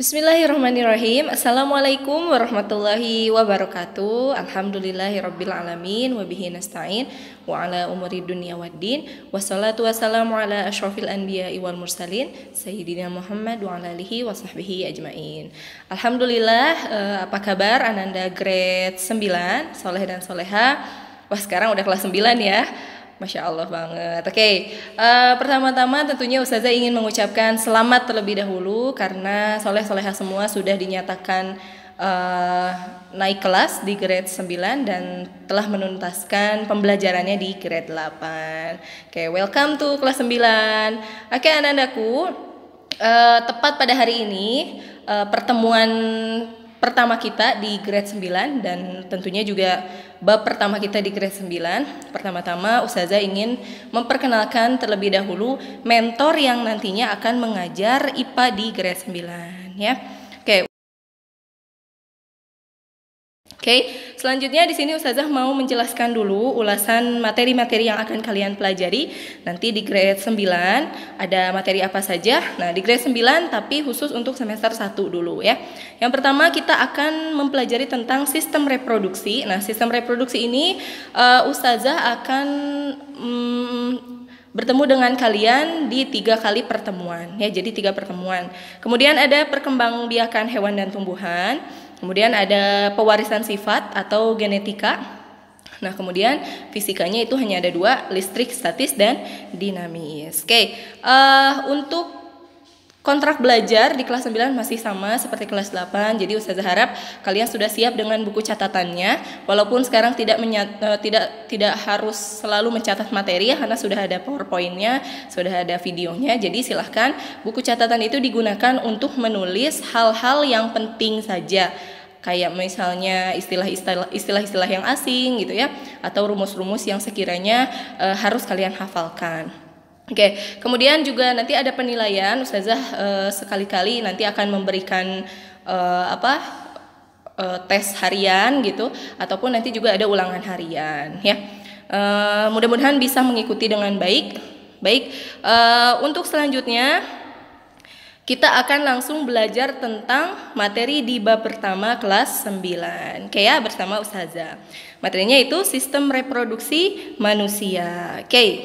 Bismillahirrahmanirrahim. Assalamualaikum warahmatullahi wabarakatuh. Alhamdulillahirabbil alamin wa bihi nasta'in wa ala umuri dunya waddin. Wassalatu wassalamu ala asyrofil anbiya'i wal mursalin sayyidina Muhammad wa ala alihi wa sahbihi ajmain. Alhamdulillah, apa kabar Ananda grade 9, soleh dan soleha? Wah, sekarang udah kelas 9 ya. Masya Allah banget. Oke, pertama-tama tentunya Ustazah ingin mengucapkan selamat terlebih dahulu karena soleh-soleha semua sudah dinyatakan naik kelas di grade 9 dan telah menuntaskan pembelajarannya di grade 8. Oke, welcome to kelas 9. Oke, anak-anakku, tepat pada hari ini pertemuan pertama kita di grade 9 dan tentunya juga bab pertama kita di grade 9. Pertama-tama Ustazah ingin memperkenalkan terlebih dahulu mentor yang nantinya akan mengajar IPA di grade 9 ya. Oke, selanjutnya di sini Ustazah mau menjelaskan dulu ulasan materi-materi yang akan kalian pelajari nanti di grade 9. Ada materi apa saja? Nah, di grade 9 tapi khusus untuk semester 1 dulu ya. Yang pertama kita akan mempelajari tentang sistem reproduksi. Nah, sistem reproduksi ini Ustazah akan bertemu dengan kalian di 3 kali pertemuan ya. Jadi 3 pertemuan. Kemudian ada perkembangbiakan hewan dan tumbuhan. Kemudian ada pewarisan sifat atau genetika. Nah, kemudian fisikanya itu hanya ada 2, listrik, statis, dan dinamis. Oke, untuk kontrak belajar di kelas 9 masih sama seperti kelas 8. Jadi Ustazah harap kalian sudah siap dengan buku catatannya. Walaupun sekarang tidak harus selalu mencatat materi ya, karena sudah ada PowerPoint-nya, sudah ada videonya. Jadi silahkan buku catatan itu digunakan untuk menulis hal-hal yang penting saja. Kayak misalnya istilah-istilah yang asing gitu ya, atau rumus-rumus yang sekiranya harus kalian hafalkan. Oke, kemudian juga nanti ada penilaian. Ustazah sekali-kali nanti akan memberikan tes harian gitu, ataupun nanti juga ada ulangan harian ya. Mudah-mudahan bisa mengikuti dengan baik. Untuk selanjutnya kita akan langsung belajar tentang materi di bab pertama kelas 9. Oke ya, bersama Ustazah. Materinya itu sistem reproduksi manusia. Oke.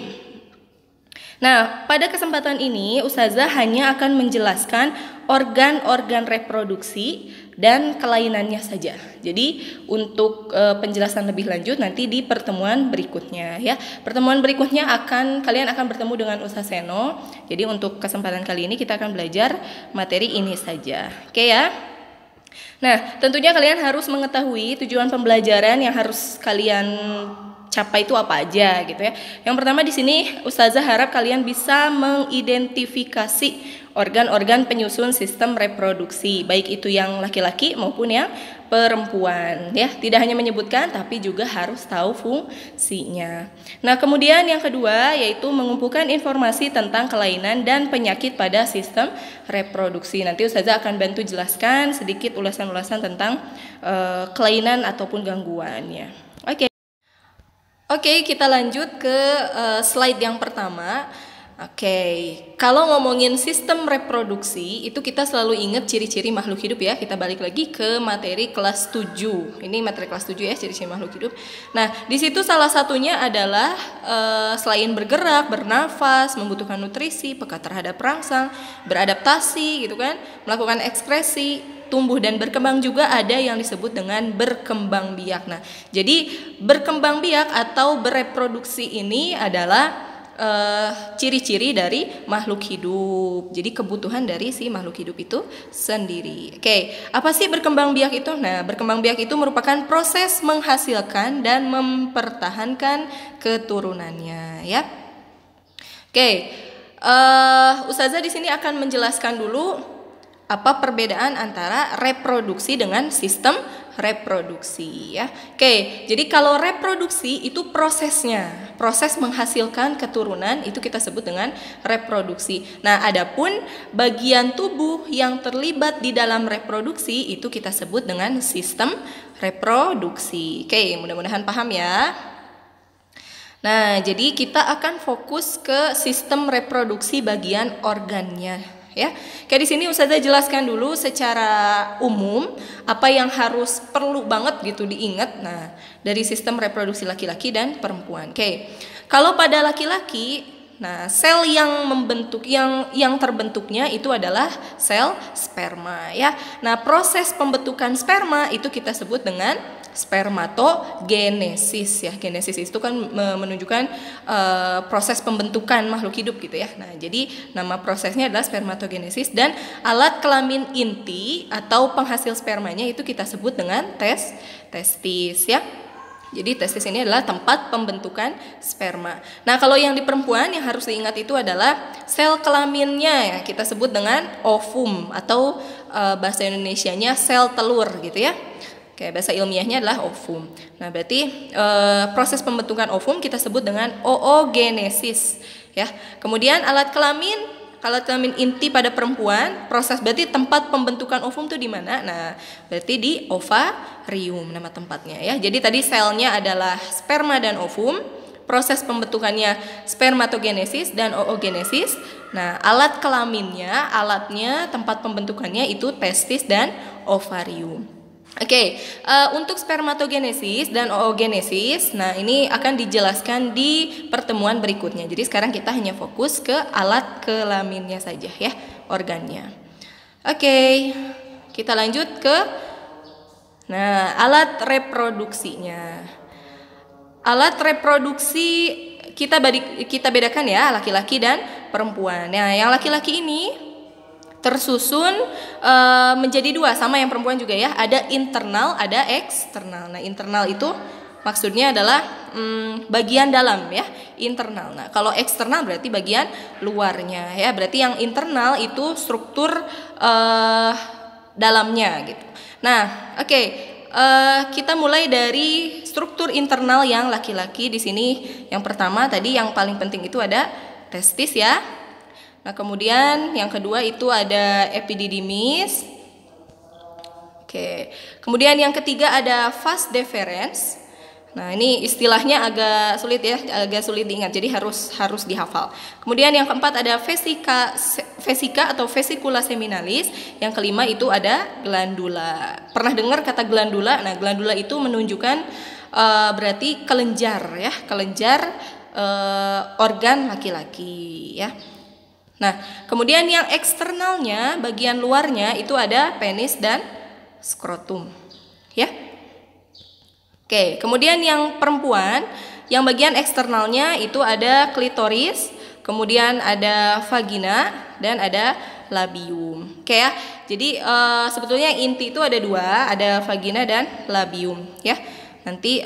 Nah, pada kesempatan ini Ustazah hanya akan menjelaskan organ-organ reproduksi dan kelainannya saja. Jadi untuk penjelasan lebih lanjut nanti di pertemuan berikutnya ya. Pertemuan berikutnya kalian akan bertemu dengan Ustaz Seno. Jadi untuk kesempatan kali ini kita akan belajar materi ini saja. Oke ya. Nah, tentunya kalian harus mengetahui tujuan pembelajaran yang harus kalian capai itu apa aja gitu ya. Yang pertama di sini Ustazah harap kalian bisa mengidentifikasi organ-organ penyusun sistem reproduksi, baik itu yang laki-laki maupun yang perempuan ya. Tidak hanya menyebutkan tapi juga harus tahu fungsinya. Nah, kemudian yang kedua yaitu mengumpulkan informasi tentang kelainan dan penyakit pada sistem reproduksi. Nanti Ustazah akan bantu jelaskan sedikit ulasan-ulasan tentang kelainan ataupun gangguannya. Oke, kita lanjut ke slide yang pertama. Oke, kalau ngomongin sistem reproduksi itu kita selalu ingat ciri-ciri makhluk hidup ya. Kita balik lagi ke materi kelas 7. Ini materi kelas 7 ya, ciri-ciri makhluk hidup. Nah, di situ salah satunya adalah selain bergerak, bernafas, membutuhkan nutrisi, peka terhadap rangsang, beradaptasi gitu kan, melakukan ekskresi, tumbuh dan berkembang, juga ada yang disebut dengan berkembang biak. Nah, jadi berkembang biak atau bereproduksi ini adalah ciri-ciri dari makhluk hidup. Jadi kebutuhan dari si makhluk hidup itu sendiri. Oke, apa sih berkembang biak itu? Nah, berkembang biak itu merupakan proses menghasilkan dan mempertahankan keturunannya ya. Oke, Ustazah di sini akan menjelaskan dulu apa perbedaan antara reproduksi dengan sistem reproduksi ya. Oke, jadi kalau reproduksi itu prosesnya, proses menghasilkan keturunan itu kita sebut dengan reproduksi. Nah, adapun bagian tubuh yang terlibat di dalam reproduksi itu kita sebut dengan sistem reproduksi. Oke, mudah-mudahan paham ya. Nah, jadi kita akan fokus ke sistem reproduksi bagian organnya ya. Kayak di sini Ustazah jelaskan dulu secara umum apa yang perlu banget gitu diingat. Nah, dari sistem reproduksi laki-laki dan perempuan. Oke. Kalau pada laki-laki, nah, sel yang terbentuknya itu adalah sel sperma, ya. Nah, proses pembentukan sperma itu kita sebut dengan spermatogenesis, ya. Genesis itu kan menunjukkan proses pembentukan makhluk hidup gitu ya. Nah, jadi nama prosesnya adalah spermatogenesis, dan alat kelamin inti atau penghasil spermanya itu kita sebut dengan testis, ya. Jadi testis ini adalah tempat pembentukan sperma. Nah, kalau yang di perempuan yang harus diingat itu adalah sel kelaminnya, ya, kita sebut dengan ovum atau bahasa Indonesianya sel telur gitu ya. Oke, bahasa ilmiahnya adalah ovum. Nah, berarti proses pembentukan ovum kita sebut dengan oogenesis, ya. Kemudian alat kelamin inti pada perempuan, proses berarti tempat pembentukan ovum itu di mana? Nah, berarti di ovarium nama tempatnya, ya. Jadi tadi selnya adalah sperma dan ovum, proses pembentukannya spermatogenesis dan oogenesis. Nah, alatnya, tempat pembentukannya itu testis dan ovarium. Oke, untuk spermatogenesis dan oogenesis, nah ini akan dijelaskan di pertemuan berikutnya. Jadi sekarang kita hanya fokus ke alat kelaminnya saja, ya, organnya. Oke, kita lanjut ke alat reproduksinya. Alat reproduksi kita bedakan ya, laki-laki dan perempuan. Nah, yang laki-laki ini tersusun menjadi dua, sama yang perempuan juga ya. Ada internal, ada eksternal. Nah, internal itu maksudnya adalah bagian dalam, ya, internal. Nah, kalau eksternal berarti bagian luarnya, ya. Berarti yang internal itu struktur dalamnya gitu. Nah, oke. Kita mulai dari struktur internal yang laki-laki. Di sini yang pertama tadi yang paling penting itu ada testis, ya. Nah, kemudian yang kedua itu ada epididymis. Oke. Kemudian yang ketiga ada vas deferens. Nah, ini istilahnya agak sulit ya, agak sulit diingat. Jadi harus dihafal. Kemudian yang keempat ada vesika atau vesicula seminalis. Yang kelima itu ada glandula. Pernah dengar kata glandula? Nah, glandula itu menunjukkan berarti kelenjar, ya, kelenjar organ laki-laki, ya. Nah, kemudian yang eksternalnya, bagian luarnya itu ada penis dan skrotum, ya. Oke, kemudian yang perempuan, yang bagian eksternalnya itu ada klitoris, kemudian ada vagina dan ada labium. Oke ya. Jadi sebetulnya yang inti itu ada dua, ada vagina dan labium, ya. Nanti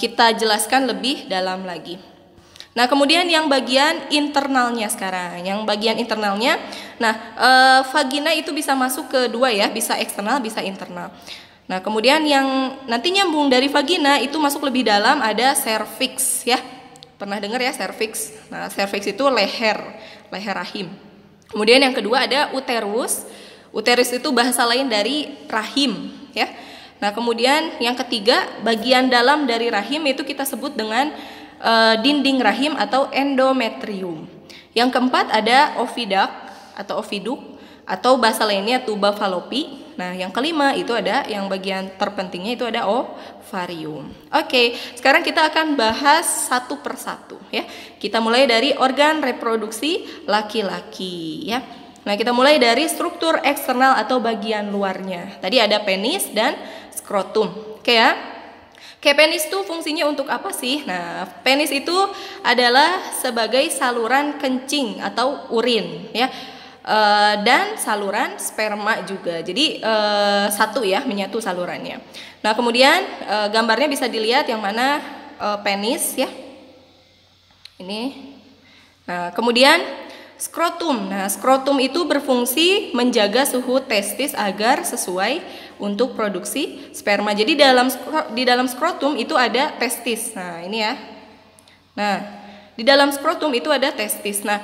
kita jelaskan lebih dalam lagi. Nah, kemudian yang bagian internalnya sekarang. Yang bagian internalnya, vagina itu bisa masuk ke dua ya, bisa eksternal, bisa internal. Nah, kemudian yang nanti nyambung dari vagina itu masuk lebih dalam ada cervix, ya. Pernah dengar ya cervix? Nah, cervix itu leher rahim. Kemudian yang kedua ada uterus. Uterus itu bahasa lain dari rahim, ya. Nah, kemudian yang ketiga bagian dalam dari rahim itu kita sebut dengan dinding rahim atau endometrium. Yang keempat ada oviduct atau oviduk atau bahasa lainnya tuba fallopi. Nah, yang kelima itu ada yang bagian terpentingnya itu ada ovarium. Oke, sekarang kita akan bahas satu persatu, ya. Kita mulai dari organ reproduksi laki-laki, ya. Nah, kita mulai dari struktur eksternal atau bagian luarnya. Tadi ada penis dan skrotum. Oke ya. Oke, penis itu fungsinya untuk apa sih? Nah, penis itu adalah sebagai saluran kencing atau urin, ya, dan saluran sperma juga. Jadi satu ya, menyatu salurannya. Nah, kemudian gambarnya bisa dilihat yang mana penis, ya. Ini. Nah, kemudian skrotum. Nah, skrotum itu berfungsi menjaga suhu testis agar sesuai untuk produksi sperma. Jadi di dalam skrotum itu ada testis. Nah, ini ya. Nah, di dalam skrotum itu ada testis. Nah,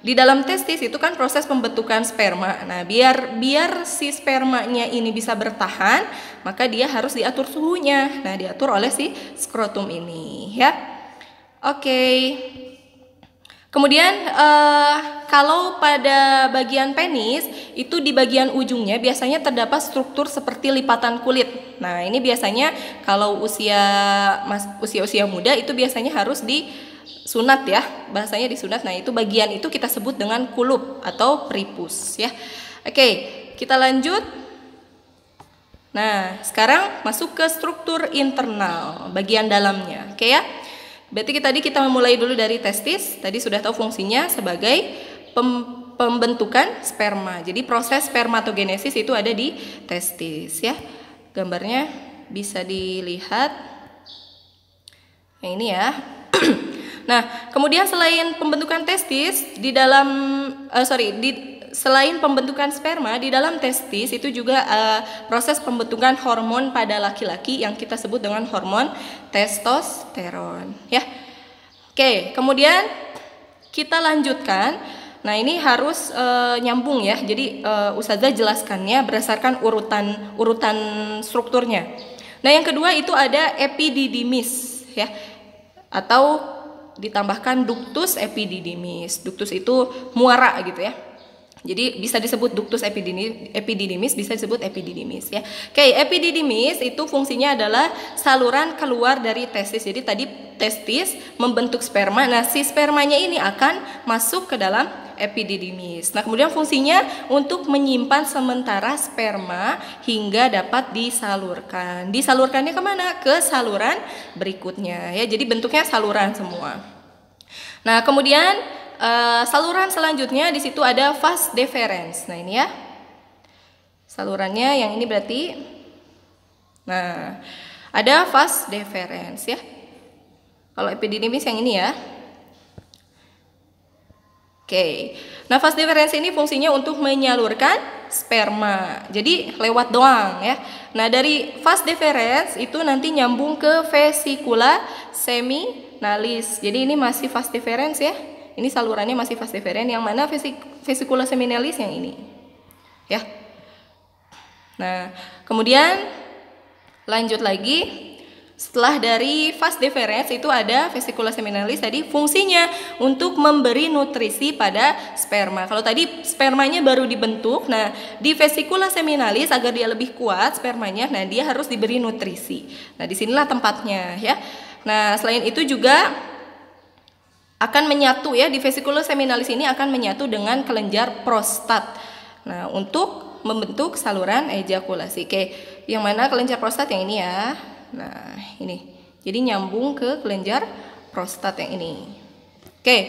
di dalam testis itu kan proses pembentukan sperma. Nah, biar si spermanya ini bisa bertahan, maka dia harus diatur suhunya. Nah, diatur oleh si skrotum ini, ya. Oke. Kemudian kalau pada bagian penis itu di bagian ujungnya biasanya terdapat struktur seperti lipatan kulit. Nah, ini biasanya kalau usia muda itu biasanya harus disunat ya. Bahasanya disunat. Nah, itu bagian itu kita sebut dengan kulup atau prepus ya. Oke, kita lanjut. Nah, sekarang masuk ke struktur internal, bagian dalamnya. Oke ya. Berarti tadi kita memulai dulu dari testis. Tadi sudah tahu fungsinya sebagai pembentukan sperma. Jadi proses spermatogenesis itu ada di testis ya. Gambarnya bisa dilihat. Yang ini ya. Nah, kemudian selain pembentukan testis selain pembentukan sperma di dalam testis itu juga proses pembentukan hormon pada laki-laki yang kita sebut dengan hormon testosteron ya. Oke, kemudian kita lanjutkan. Nah, ini harus nyambung ya. Jadi Ustazah jelaskannya berdasarkan urutan strukturnya. Nah, yang kedua itu ada epididymis ya, atau ditambahkan ductus epididymis. Ductus itu muara gitu ya. Jadi bisa disebut ductus epididymis, bisa disebut epididymis ya. Oke, epididymis itu fungsinya adalah saluran keluar dari testis. Jadi tadi testis membentuk sperma. Nah, si spermanya ini akan masuk ke dalam epididymis. Nah, kemudian fungsinya untuk menyimpan sementara sperma hingga dapat disalurkan. Disalurkannya kemana? Ke saluran berikutnya ya. Jadi bentuknya saluran semua. Nah, kemudian saluran selanjutnya di situ ada vas deferens. Nah, ini ya. Salurannya yang ini berarti. Nah, ada vas deferens ya. Kalau epididymis yang ini ya. Oke. Nah, vas deferens ini fungsinya untuk menyalurkan sperma. Jadi lewat doang ya. Nah, dari vas deferens itu nanti nyambung ke vesicula seminalis. Jadi ini masih vas deferens ya. Ini salurannya masih vas deferens, yang mana vesicula seminalis yang ini ya. Nah, kemudian lanjut lagi. Setelah dari vas deferens itu ada vesicula seminalis. Tadi fungsinya untuk memberi nutrisi pada sperma. Kalau tadi spermanya baru dibentuk, nah di vesicula seminalis agar dia lebih kuat spermanya, nah dia harus diberi nutrisi. Nah, disinilah tempatnya ya. Nah, selain itu juga akan menyatu ya, di vesicula seminalis ini akan menyatu dengan kelenjar prostat. Nah, untuk membentuk saluran ejakulasi. Oke, yang mana kelenjar prostat yang ini ya. Nah, ini. Jadi nyambung ke kelenjar prostat yang ini. Oke.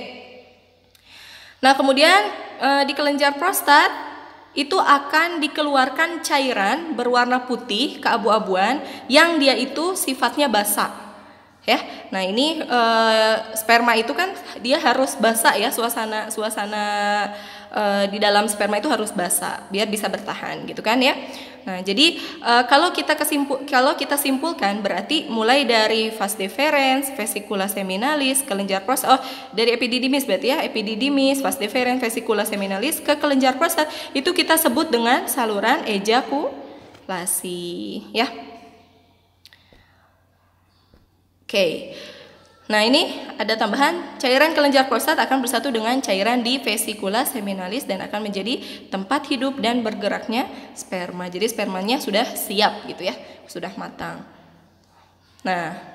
Nah, kemudian di kelenjar prostat itu akan dikeluarkan cairan berwarna putih keabu-abuan yang dia itu sifatnya basah. Ya, nah ini sperma itu kan dia harus basah ya, suasana di dalam sperma itu harus basah biar bisa bertahan gitu kan ya. Nah, jadi kalau kita simpulkan berarti mulai dari vas deferens, vesicula seminalis, kelenjar prostat, dari epididymis berarti ya, epididymis, vas deferens, vesicula seminalis ke kelenjar prostat itu kita sebut dengan saluran ejakulasi ya. Oke. Nah, ini ada tambahan, cairan kelenjar prostat akan bersatu dengan cairan di vesicula seminalis dan akan menjadi tempat hidup dan bergeraknya sperma. Jadi spermanya sudah siap gitu ya, sudah matang. Nah,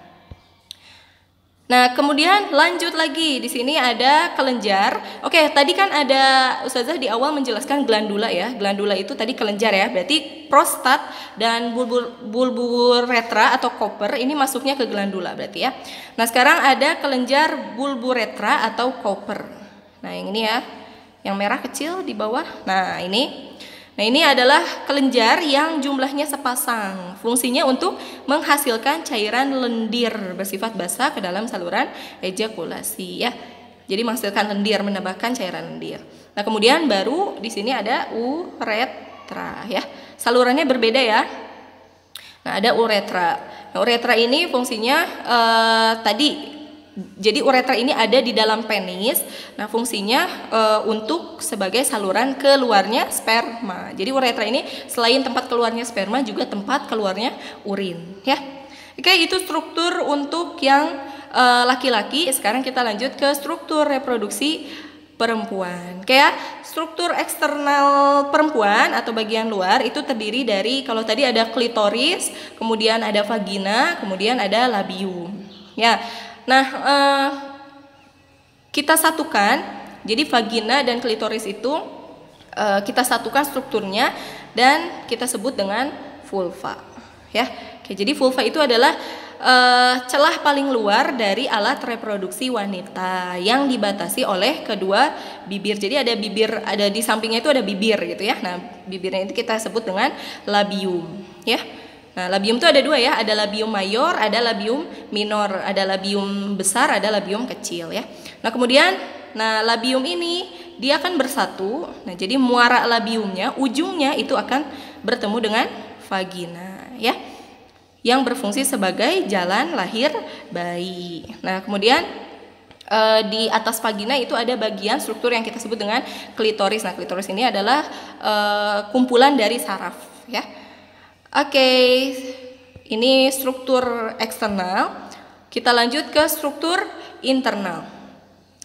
kemudian lanjut lagi, di sini ada kelenjar. Oke, tadi kan ada Ustazah di awal menjelaskan glandula ya. Glandula itu tadi kelenjar ya, berarti prostat dan bulburetra atau koper ini masuknya ke glandula berarti ya. Nah, sekarang ada kelenjar bulburetra atau koper. Nah, yang ini ya, yang merah kecil di bawah. Nah, ini adalah kelenjar yang jumlahnya sepasang. Fungsinya untuk menghasilkan cairan lendir bersifat basah ke dalam saluran ejakulasi ya. Jadi menghasilkan lendir, menambahkan cairan lendir. Nah, kemudian baru di sini ada uretra ya. Salurannya berbeda ya. Nah, ada uretra. Nah, uretra ini fungsinya jadi uretra ini ada di dalam penis. Nah, fungsinya untuk sebagai saluran keluarnya sperma. Jadi uretra ini selain tempat keluarnya sperma juga tempat keluarnya urin ya. Oke, itu struktur untuk yang laki-laki. Sekarang kita lanjut ke struktur reproduksi perempuan. Kayak struktur eksternal perempuan atau bagian luar itu terdiri dari, kalau tadi ada klitoris, kemudian ada vagina, kemudian ada labium. Ya, nah kita satukan. Jadi vagina dan klitoris itu kita satukan strukturnya dan kita sebut dengan vulva. Ya, oke, jadi vulva itu adalah celah paling luar dari alat reproduksi wanita yang dibatasi oleh kedua bibir. Jadi ada bibir, ada di sampingnya itu ada bibir gitu ya. Nah, bibirnya itu kita sebut dengan labium, ya. Nah, labium itu ada dua ya, ada labium mayor, ada labium minor, ada labium besar, ada labium kecil ya. Nah, kemudian labium ini dia akan bersatu. Nah, jadi muara labiumnya, ujungnya itu akan bertemu dengan vagina ya, yang berfungsi sebagai jalan lahir bayi. Nah, kemudian di atas vagina itu ada bagian struktur yang kita sebut dengan klitoris. Nah, klitoris ini adalah kumpulan dari saraf ya. Oke, ini struktur eksternal. Kita lanjut ke struktur internal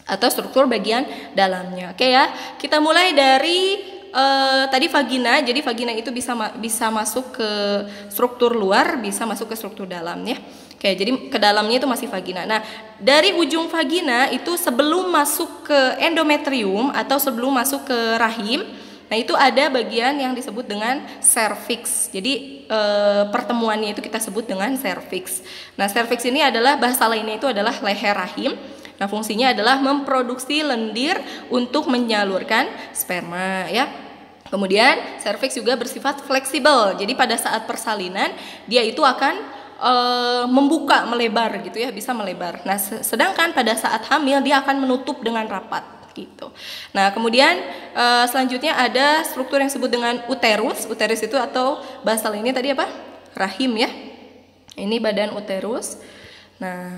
atau struktur bagian dalamnya. Oke ya, kita mulai dari tadi vagina. Jadi vagina itu bisa masuk ke struktur luar, bisa masuk ke struktur dalam ya. Oke, jadi ke dalamnya itu masih vagina. Nah, dari ujung vagina itu sebelum masuk ke endometrium atau sebelum masuk ke rahim, nah itu ada bagian yang disebut dengan cervix. Jadi pertemuannya itu kita sebut dengan cervix. Nah, cervix ini adalah, bahasa lainnya itu adalah leher rahim. Nah, fungsinya adalah memproduksi lendir untuk menyalurkan sperma ya. Kemudian cervix juga bersifat fleksibel. Jadi pada saat persalinan dia itu akan membuka, melebar gitu ya, bisa melebar. Nah, sedangkan pada saat hamil dia akan menutup dengan rapat gitu. Nah, kemudian selanjutnya ada struktur yang disebut dengan uterus. Uterus itu atau bahasa lainnya tadi apa? Rahim ya. Ini badan uterus. Nah,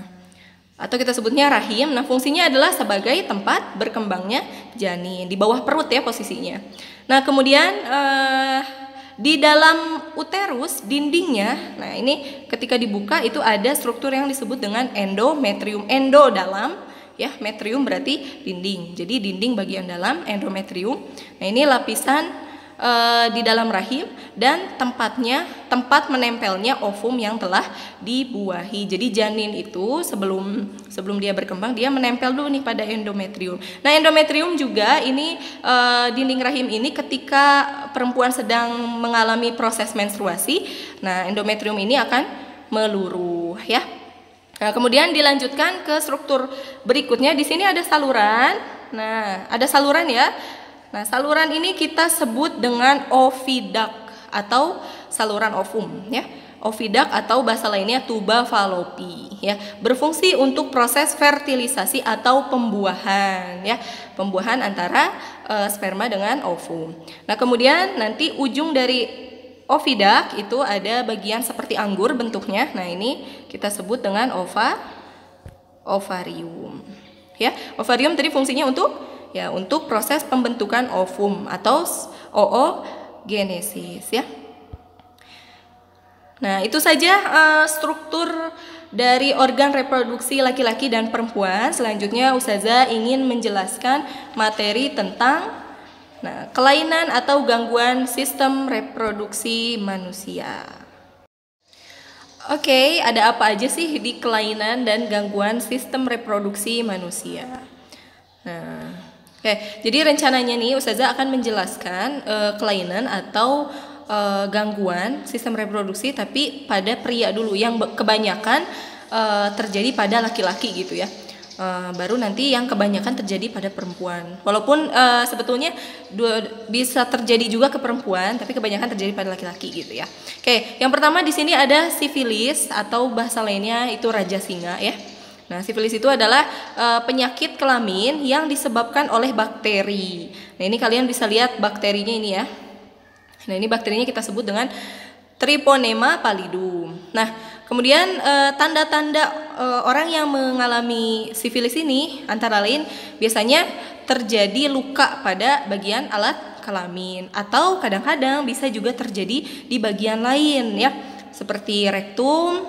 atau kita sebutnya rahim. Nah, fungsinya adalah sebagai tempat berkembangnya janin, di bawah perut ya posisinya. Nah, kemudian di dalam uterus dindingnya, nah ini ketika dibuka itu ada struktur yang disebut dengan endometrium. Endo dalam ya, metrium berarti dinding. Jadi dinding bagian dalam, endometrium. Nah, ini lapisan di dalam rahim dan tempat menempelnya ovum yang telah dibuahi. Jadi janin itu sebelum dia berkembang dia menempel dulu nih pada endometrium. Nah, endometrium juga ini dinding rahim ini ketika perempuan sedang mengalami proses menstruasi, nah endometrium ini akan meluruh ya. Nah, kemudian dilanjutkan ke struktur berikutnya. Di sini ada saluran. Nah, ada saluran ya. Nah, saluran ini kita sebut dengan oviduct atau saluran ovum ya. Oviduct atau bahasa lainnya tuba fallopi ya. Berfungsi untuk proses fertilisasi atau pembuahan ya. Pembuahan antara sperma dengan ovum. Nah, kemudian nanti ujung dari oviduct itu ada bagian seperti anggur bentuknya. Nah, ini kita sebut dengan ovarium ya. Ovarium tadi fungsinya untuk proses pembentukan ovum atau oogenesis ya. Nah, itu saja struktur dari organ reproduksi laki-laki dan perempuan. Selanjutnya Ustazah ingin menjelaskan materi tentang kelainan atau gangguan sistem reproduksi manusia. Oke, ada apa aja sih di kelainan dan gangguan sistem reproduksi manusia? Nah, oke, jadi rencananya nih Ustazah akan menjelaskan kelainan atau gangguan sistem reproduksi tapi pada pria dulu, yang kebanyakan terjadi pada laki-laki gitu ya. Baru nanti yang kebanyakan terjadi pada perempuan. Walaupun sebetulnya bisa terjadi juga ke perempuan, tapi kebanyakan terjadi pada laki-laki gitu ya. Oke, yang pertama di sini ada sifilis atau bahasa lainnya itu raja singa ya. Nah, sifilis itu adalah penyakit kelamin yang disebabkan oleh bakteri. Nah, ini kalian bisa lihat bakterinya ini ya. Nah, ini bakterinya kita sebut dengan Treponema pallidum. Nah, kemudian tanda-tanda orang yang mengalami sifilis ini antara lain biasanya terjadi luka pada bagian alat kelamin atau kadang-kadang bisa juga terjadi di bagian lain ya, seperti rektum,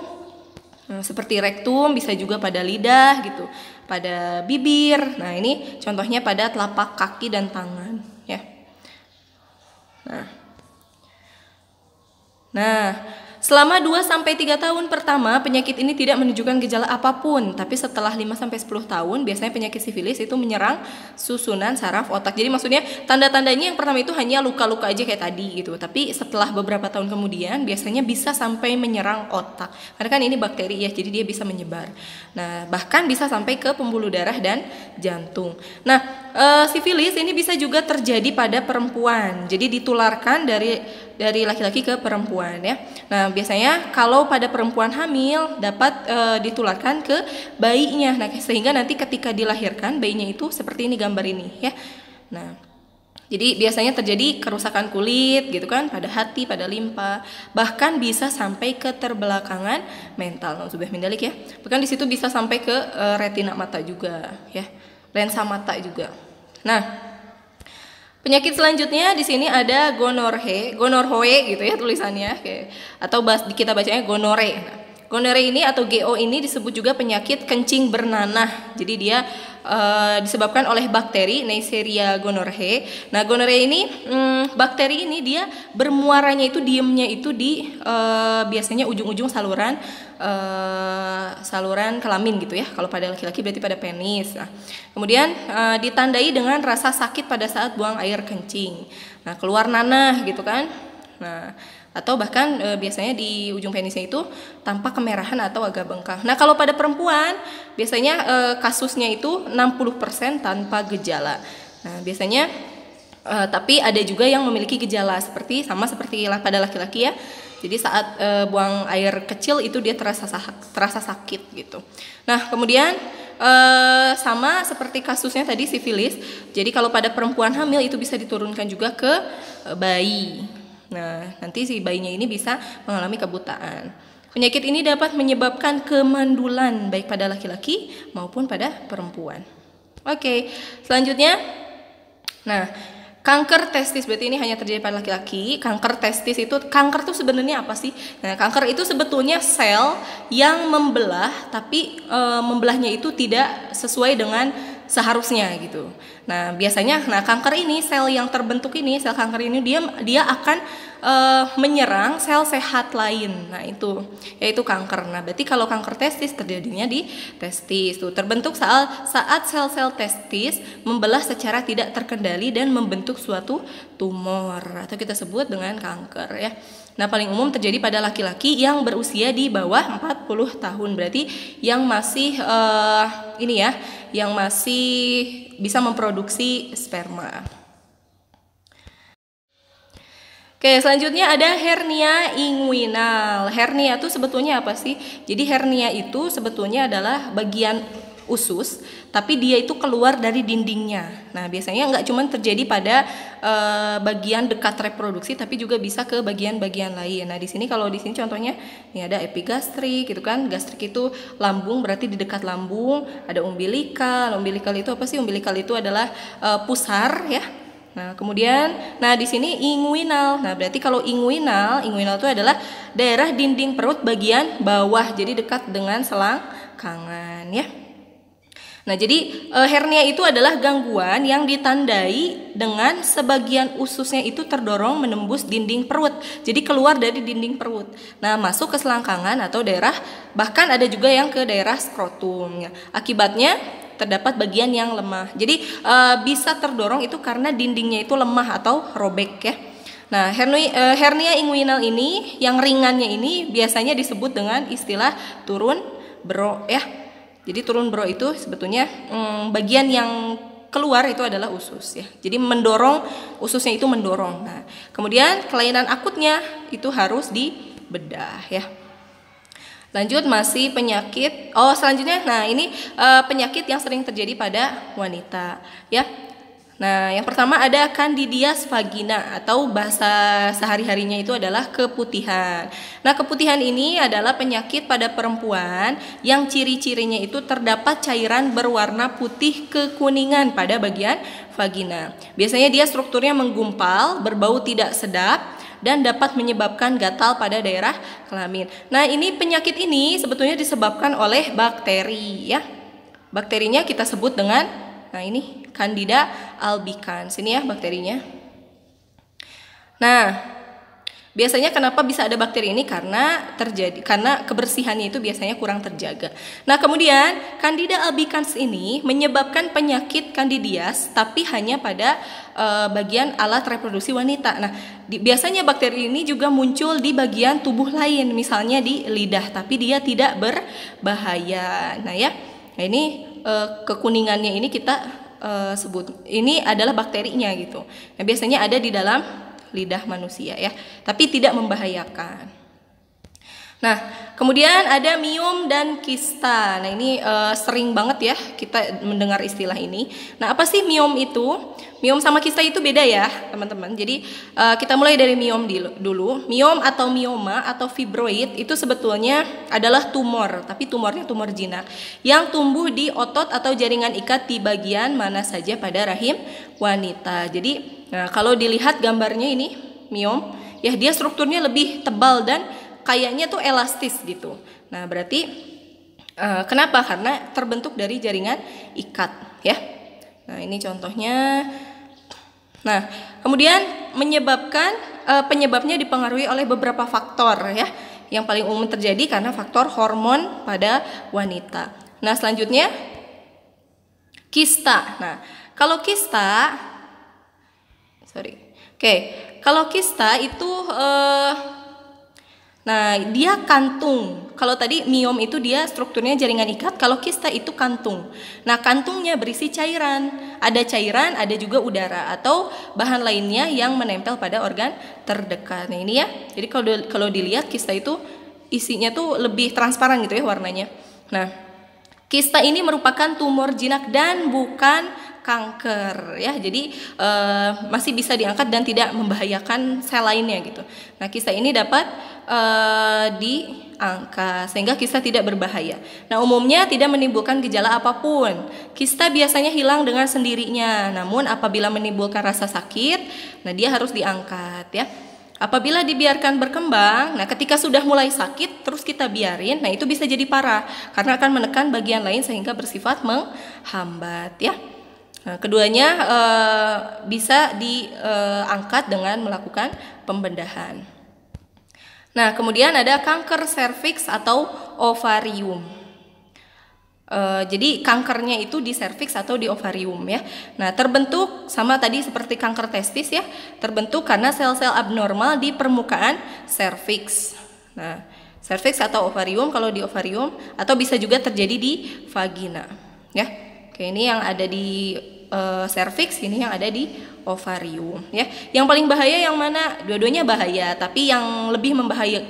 seperti rektum, bisa juga pada lidah gitu, pada bibir. Nah, ini contohnya pada telapak kaki dan tangan ya. Nah, selama 2-3 tahun pertama penyakit ini tidak menunjukkan gejala apapun, tapi setelah 5-10 tahun biasanya penyakit sifilis itu menyerang susunan saraf otak. Jadi maksudnya tanda-tandanya yang pertama itu hanya luka-luka aja kayak tadi gitu, tapi setelah beberapa tahun kemudian biasanya bisa sampai menyerang otak. Karena kan ini bakteri ya, jadi dia bisa menyebar. Nah, bahkan bisa sampai ke pembuluh darah dan jantung. Nah, sifilis ini bisa juga terjadi pada perempuan. Jadi ditularkan dari laki-laki ke perempuan ya. Nah, biasanya kalau pada perempuan hamil dapat ditularkan ke bayinya. Nah, sehingga nanti ketika dilahirkan bayinya itu seperti ini gambar ini ya. Nah, jadi biasanya terjadi kerusakan kulit gitu kan, pada hati, pada limpa, bahkan bisa sampai ke keterbelakangan mental. Nauzubillah min dzalik ya. Bahkan di situ bisa sampai ke retina mata juga ya. Lensa mata juga. Nah, penyakit selanjutnya di sini ada gonorrhoe gitu ya tulisannya, atau kita bacanya gonore. Nah, gonore ini atau GO ini disebut juga penyakit kencing bernanah. Jadi dia disebabkan oleh bakteri Neisseria gonorrhoeae. Nah, gonorrhoea ini bakteri ini dia bermuaranya itu diemnya itu di biasanya ujung-ujung saluran kelamin gitu ya. Kalau pada laki-laki berarti pada penis. Nah, kemudian ditandai dengan rasa sakit pada saat buang air kencing. Nah, keluar nanah gitu kan. Nah, atau bahkan biasanya di ujung penisnya itu tampak kemerahan atau agak bengkak. Nah, kalau pada perempuan biasanya kasusnya itu 60% tanpa gejala. Nah, biasanya tapi ada juga yang memiliki gejala seperti pada laki-laki ya. Jadi saat buang air kecil itu dia terasa sakit gitu. Nah, kemudian sama seperti kasusnya tadi sifilis. Jadi kalau pada perempuan hamil itu bisa diturunkan juga ke bayi. Nah, nanti si bayinya ini bisa mengalami kebutaan. Penyakit ini dapat menyebabkan kemandulan baik pada laki-laki maupun pada perempuan. Oke, selanjutnya. Nah, kanker testis berarti ini hanya terjadi pada laki-laki. Kanker testis itu, kanker itu sebenarnya apa sih? Nah, kanker itu sebetulnya sel yang membelah, tapi membelahnya itu tidak sesuai dengan seharusnya gitu. Nah, biasanya kanker ini, sel yang terbentuk ini, sel kanker ini dia akan menyerang sel sehat lain. Nah, itu yaitu kanker. Nah, berarti kalau kanker testis terjadinya di testis. Tuh, terbentuk saat sel-sel testis membelah secara tidak terkendali dan membentuk suatu tumor atau kita sebut dengan kanker ya. Nah, paling umum terjadi pada laki-laki yang berusia di bawah 40 tahun. Berarti yang masih yang masih bisa memproduksi sperma. Oke, selanjutnya ada hernia inguinal. Hernia itu sebetulnya apa sih? Jadi hernia itu sebetulnya adalah bagian usus, tapi dia itu keluar dari dindingnya. Nah, biasanya nggak cuma terjadi pada bagian dekat reproduksi, tapi juga bisa ke bagian-bagian lain. Nah, di sini contohnya ini ada epigastrik gitu kan. Gastrik itu lambung, berarti di dekat lambung. Ada umbilikal. Umbilikal itu apa sih? Umbilikal itu adalah pusar ya. Nah, kemudian di sini inguinal. Nah, berarti kalau inguinal itu adalah daerah dinding perut bagian bawah, jadi dekat dengan selangkangan ya. Nah, jadi hernia itu adalah gangguan yang ditandai dengan sebagian ususnya itu terdorong menembus dinding perut. Jadi keluar dari dinding perut. Nah, masuk ke selangkangan atau daerah, bahkan ada juga yang ke daerah skrotum. Akibatnya terdapat bagian yang lemah. Jadi bisa terdorong itu karena dindingnya itu lemah atau robek ya. Nah, hernia inguinal ini yang ringannya ini biasanya disebut dengan istilah turun bro ya. Jadi turun bro itu sebetulnya bagian yang keluar itu adalah usus ya. Jadi mendorong, ususnya itu mendorong. Nah, kemudian kelainan akutnya itu harus dibedah ya. Lanjut masih penyakit. Selanjutnya ini penyakit yang sering terjadi pada wanita ya. Nah, yang pertama ada Candidias vagina atau bahasa sehari-harinya itu adalah keputihan. Nah, keputihan ini adalah penyakit pada perempuan yang ciri-cirinya itu terdapat cairan berwarna putih kekuningan pada bagian vagina. Biasanya dia strukturnya menggumpal, berbau tidak sedap. dan dapat menyebabkan gatal pada daerah kelamin. Nah, ini penyakit ini sebetulnya disebabkan oleh bakteri ya. Bakterinya kita sebut dengan ini Candida albicans. Ini ya bakterinya. Nah, biasanya kenapa bisa ada bakteri ini? Karena kebersihannya itu biasanya kurang terjaga. Nah, kemudian Candida albicans ini menyebabkan penyakit candidias tapi hanya pada bagian alat reproduksi wanita. Nah, biasanya bakteri ini juga muncul di bagian tubuh lain, misalnya di lidah, tapi dia tidak berbahaya. Nah, ya. Nah, ini kekuningannya ini kita sebut ini adalah bakterinya gitu. Nah, biasanya ada di dalam lidah manusia ya, tapi tidak membahayakan. Nah, kemudian ada miom dan kista. Nah, ini sering banget ya kita mendengar istilah ini. Nah, apa sih miom itu? Miom sama kista itu beda ya, teman-teman. Jadi kita mulai dari miom dulu. Miom atau mioma atau fibroid itu sebetulnya adalah tumor, tapi tumornya tumor jinak yang tumbuh di otot atau jaringan ikat di bagian mana saja pada rahim wanita. Jadi nah, kalau dilihat gambarnya ini miom, ya dia strukturnya lebih tebal dan kayaknya tuh elastis gitu. Nah, berarti kenapa? Karena terbentuk dari jaringan ikat ya. Nah, ini contohnya. Nah, kemudian penyebabnya dipengaruhi oleh beberapa faktor ya. Yang paling umum terjadi karena faktor hormon pada wanita. Nah, selanjutnya kista. Nah, kalau kista kalau kista itu nah, dia kantung. Kalau tadi miom itu dia strukturnya jaringan ikat, kalau kista itu kantung. Nah, kantungnya berisi cairan. Ada cairan, ada juga udara atau bahan lainnya yang menempel pada organ terdekat. Nah, ini ya. Jadi kalau dilihat kista itu isinya tuh lebih transparan gitu ya warnanya. Nah, kista ini merupakan tumor jinak dan bukan kanker ya, jadi masih bisa diangkat dan tidak membahayakan sel lainnya gitu. Nah, kista ini dapat diangkat sehingga kista tidak berbahaya. Nah, umumnya tidak menimbulkan gejala apapun. Kista biasanya hilang dengan sendirinya, namun apabila menimbulkan rasa sakit, nah dia harus diangkat ya. Apabila dibiarkan berkembang, nah ketika sudah mulai sakit terus kita biarin, nah itu bisa jadi parah karena akan menekan bagian lain sehingga bersifat menghambat ya. Nah, keduanya bisa diangkat dengan melakukan pembedahan. Nah, kemudian ada kanker serviks atau ovarium. Jadi kankernya itu di serviks atau di ovarium ya. Nah, terbentuk sama tadi seperti kanker testis ya, terbentuk karena sel-sel abnormal di permukaan serviks. Nah, serviks atau ovarium kalau di ovarium atau bisa juga terjadi di vagina ya. Oke, ini yang ada di serviks, ini yang ada di ovarium ya. Yang paling bahaya yang mana? Dua-duanya bahaya, tapi yang lebih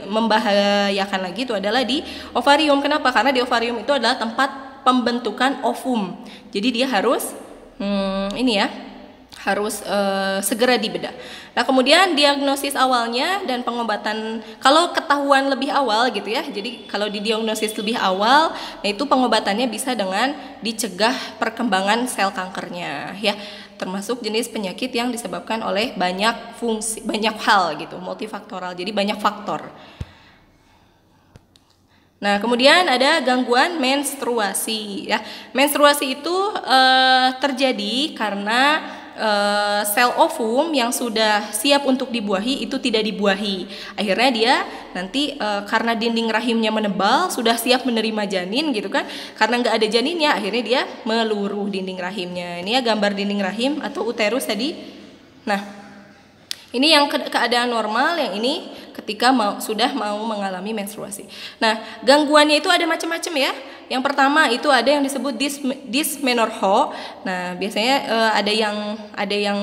membahayakan lagi itu adalah di ovarium. Kenapa? Karena di ovarium itu adalah tempat pembentukan ovum. Jadi dia harus harus segera dibedah. Nah, kemudian diagnosis awalnya dan pengobatan kalau ketahuan lebih awal gitu ya. Jadi kalau didiagnosis lebih awal, nah itu pengobatannya bisa dengan dicegah perkembangan sel kankernya ya. Termasuk jenis penyakit yang disebabkan oleh banyak hal gitu, multifaktoral. Jadi banyak faktor. Nah, kemudian ada gangguan menstruasi ya. Menstruasi itu terjadi karena sel ovum yang sudah siap untuk dibuahi itu tidak dibuahi. Akhirnya dia nanti karena dinding rahimnya menebal, sudah siap menerima janin gitu kan. Karena nggak ada janinnya, akhirnya dia meluruh dinding rahimnya. Ini ya gambar dinding rahim atau uterus tadi. Nah, ini yang keadaan normal, yang ini ketika sudah mau mengalami menstruasi. Nah, gangguannya itu ada macam-macam ya. Yang pertama itu ada yang disebut dysmenorrhea. Nah, biasanya ada yang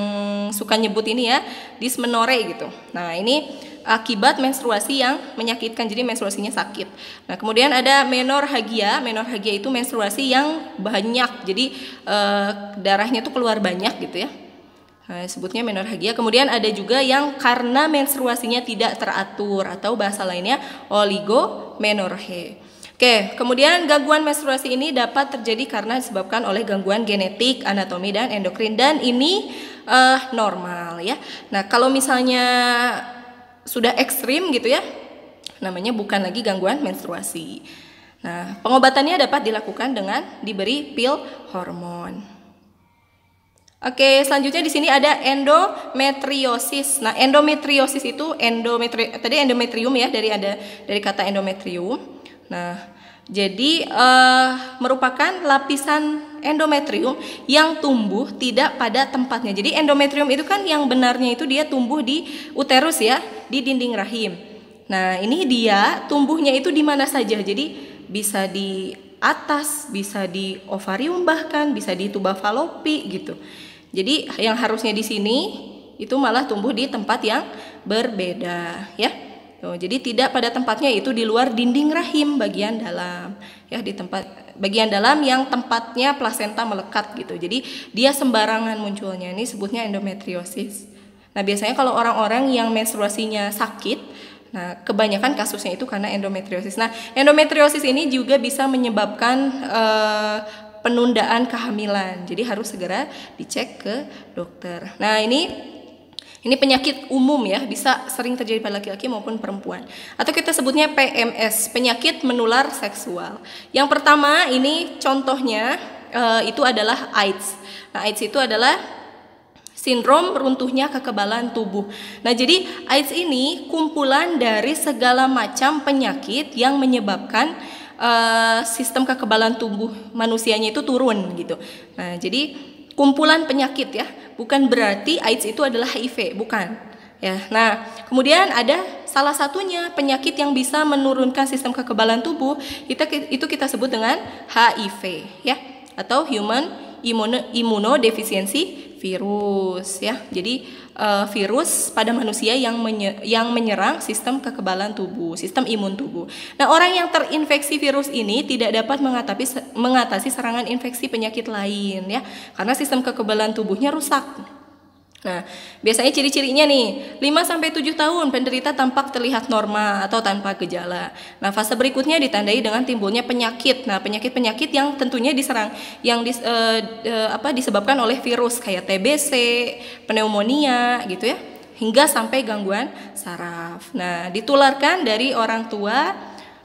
suka nyebut ini ya, dysmenorrhea gitu. Nah, ini akibat menstruasi yang menyakitkan, jadi menstruasinya sakit. Nah, kemudian ada menorrhagia. Menorrhagia itu menstruasi yang banyak, jadi darahnya tuh keluar banyak gitu ya. Nah, sebutnya menorrhagia. Kemudian ada juga yang karena menstruasinya tidak teratur atau bahasa lainnya oligomenorrhea. Oke, kemudian gangguan menstruasi ini dapat terjadi karena disebabkan oleh gangguan genetik, anatomi dan endokrin, dan ini normal ya. Nah, kalau misalnya sudah ekstrim gitu ya, namanya bukan lagi gangguan menstruasi. Nah, pengobatannya dapat dilakukan dengan diberi pil hormon. Oke, selanjutnya di sini ada endometriosis. Nah, endometriosis itu tadi endometrium ya, dari kata endometrium. Nah, jadi merupakan lapisan endometrium yang tumbuh tidak pada tempatnya. Jadi endometrium itu kan yang benarnya itu dia tumbuh di uterus ya, di dinding rahim. Nah, ini dia tumbuhnya itu di mana saja. Jadi bisa di atas, bisa di ovarium, bahkan bisa di tuba falopi gitu. Jadi yang harusnya di sini itu malah tumbuh di tempat yang berbeda ya. Jadi tidak pada tempatnya, itu di luar dinding rahim bagian dalam ya, di tempat bagian dalam yang tempatnya plasenta melekat gitu. Jadi dia sembarangan munculnya, ini sebutnya endometriosis. Nah, biasanya kalau orang-orang yang menstruasinya sakit, nah kebanyakan kasusnya itu karena endometriosis. Nah, endometriosis ini juga bisa menyebabkan penundaan kehamilan. Jadi harus segera dicek ke dokter. Nah, ini penyakit umum ya, bisa sering terjadi pada laki-laki maupun perempuan. Atau kita sebutnya PMS, penyakit menular seksual. Yang pertama ini contohnya itu adalah AIDS. Nah, AIDS itu adalah sindrom runtuhnya kekebalan tubuh. Nah, jadi AIDS ini kumpulan dari segala macam penyakit yang menyebabkan sistem kekebalan tubuh manusianya itu turun gitu. Nah, jadi kumpulan penyakit ya, bukan berarti AIDS itu adalah HIV, bukan. Ya. Nah, kemudian ada salah satunya penyakit yang bisa menurunkan sistem kekebalan tubuh, itu kita sebut dengan HIV ya, atau Human Immunodeficiency Virus ya. Jadi virus pada manusia yang menyerang sistem kekebalan tubuh, sistem imun tubuh. Nah, orang yang terinfeksi virus ini tidak dapat mengatasi serangan infeksi penyakit lain ya, karena sistem kekebalan tubuhnya rusak. Nah, biasanya ciri-cirinya nih, 5-7 tahun penderita tampak terlihat normal atau tanpa gejala. Nah, fase berikutnya ditandai dengan timbulnya penyakit. Nah, penyakit-penyakit yang tentunya disebabkan oleh virus kayak TBC, pneumonia gitu ya, hingga sampai gangguan saraf. Nah, ditularkan dari orang tua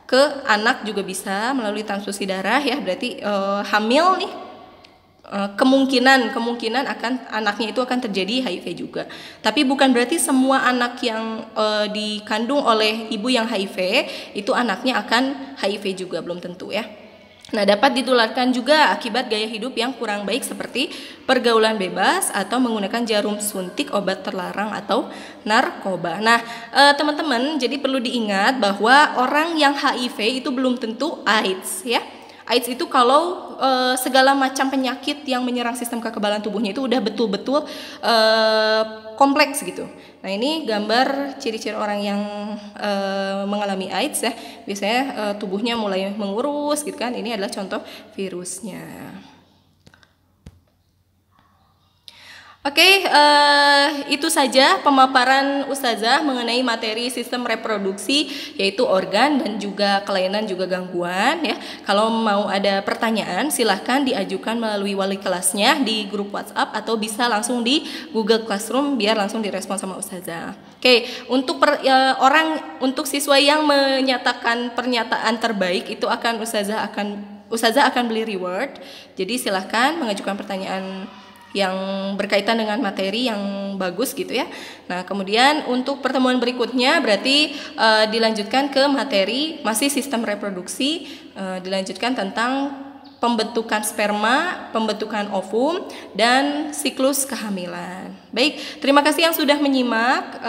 ke anak juga bisa melalui transfusi darah ya, berarti hamil nih. Kemungkinan akan anaknya itu akan terjadi HIV juga. Tapi bukan berarti semua anak yang dikandung oleh ibu yang HIV itu anaknya akan HIV juga, belum tentu ya. Nah, dapat ditularkan juga akibat gaya hidup yang kurang baik seperti pergaulan bebas atau menggunakan jarum suntik, obat terlarang atau narkoba. Nah, teman-teman, jadi perlu diingat bahwa orang yang HIV itu belum tentu AIDS ya. AIDS itu kalau segala macam penyakit yang menyerang sistem kekebalan tubuhnya itu udah betul-betul kompleks gitu. Nah, ini gambar ciri-ciri orang yang mengalami AIDS ya. Biasanya tubuhnya mulai mengurus gitu kan. Ini adalah contoh virusnya. Oke, itu saja pemaparan Ustazah mengenai materi sistem reproduksi, yaitu organ dan juga kelainan juga gangguan ya. Kalau mau ada pertanyaan silahkan diajukan melalui wali kelasnya di grup WhatsApp atau bisa langsung di Google Classroom biar langsung direspon sama Ustazah. Oke, untuk siswa yang menyatakan pernyataan terbaik itu Ustazah akan beli reward. Jadi silahkan mengajukan pertanyaan yang berkaitan dengan materi yang bagus gitu ya. Nah, kemudian untuk pertemuan berikutnya berarti dilanjutkan ke materi masih sistem reproduksi, dilanjutkan tentang pembentukan sperma, pembentukan ovum, dan siklus kehamilan. Baik, terima kasih yang sudah menyimak.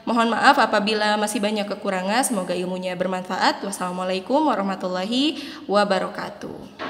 Mohon maaf apabila masih banyak kekurangan. Semoga ilmunya bermanfaat. Wassalamualaikum warahmatullahi wabarakatuh.